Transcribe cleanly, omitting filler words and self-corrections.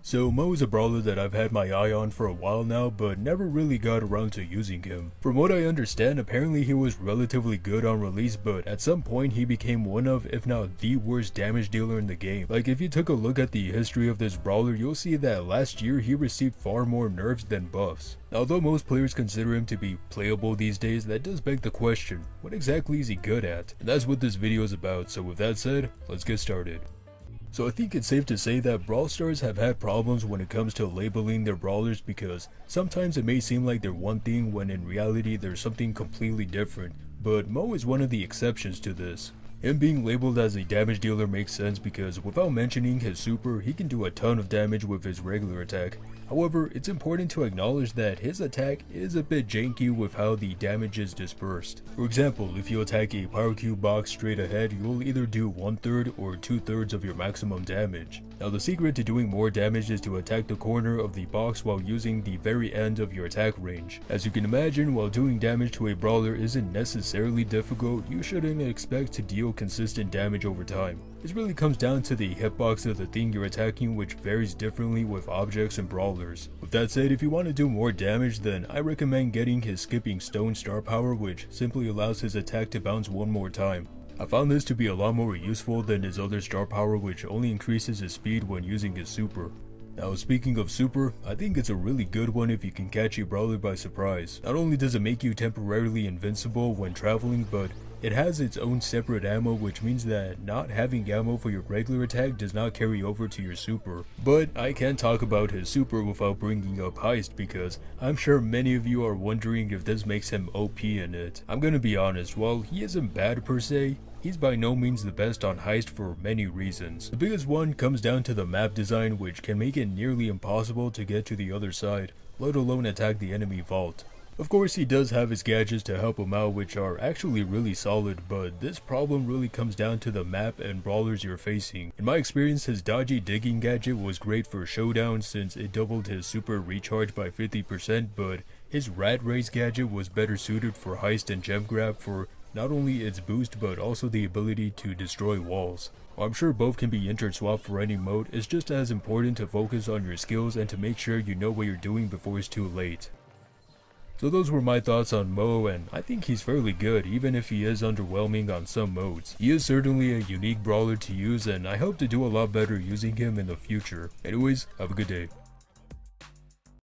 So Mo is a brawler that I've had my eye on for a while now, but never really got around to using him. From what I understand, apparently he was relatively good on release, but at some point he became one of, if not the worst damage dealer in the game. Like, if you took a look at the history of this brawler, you'll see that last year he received far more nerfs than buffs. Although most players consider him to be playable these days, that does beg the question, what exactly is he good at? And that's what this video is about, so with that said, let's get started. So I think it's safe to say that Brawl Stars have had problems when it comes to labeling their brawlers, because sometimes it may seem like they're one thing when in reality they're something completely different, but Mo is one of the exceptions to this. Him being labeled as a damage dealer makes sense because without mentioning his super, he can do a ton of damage with his regular attack. However, it's important to acknowledge that his attack is a bit janky with how the damage is dispersed. For example, if you attack a power cube box straight ahead, you'll either do 1/3 or 2/3 of your maximum damage. Now the secret to doing more damage is to attack the corner of the box while using the very end of your attack range. As you can imagine, while doing damage to a brawler isn't necessarily difficult, you shouldn't expect to deal consistent damage over time. This really comes down to the hitbox of the thing you're attacking, which varies differently with objects and brawlers. With that said, if you want to do more damage, then I recommend getting his Skipping Stone star power, which simply allows his attack to bounce one more time. I found this to be a lot more useful than his other star power, which only increases his speed when using his super. Now speaking of super, I think it's a really good one if you can catch a brawler by surprise. Not only does it make you temporarily invincible when traveling, but it has its own separate ammo, which means that not having ammo for your regular attack does not carry over to your super. But I can't talk about his super without bringing up Heist, because I'm sure many of you are wondering if this makes him OP in it. I'm gonna be honest, while he isn't bad per se, he's by no means the best on Heist for many reasons. The biggest one comes down to the map design, which can make it nearly impossible to get to the other side, let alone attack the enemy vault. Of course, he does have his gadgets to help him out, which are actually really solid, but this problem really comes down to the map and brawlers you're facing. In my experience, his dodgy digging gadget was great for showdown since it doubled his super recharge by 50%, but his rat race gadget was better suited for Heist and gem grab for not only its boost but also the ability to destroy walls. While I'm sure both can be inter-swapped for any mode, it's just as important to focus on your skills and to make sure you know what you're doing before it's too late. So those were my thoughts on Mo, and I think he's fairly good even if he is underwhelming on some modes. He is certainly a unique brawler to use, and I hope to do a lot better using him in the future. Anyways, have a good day.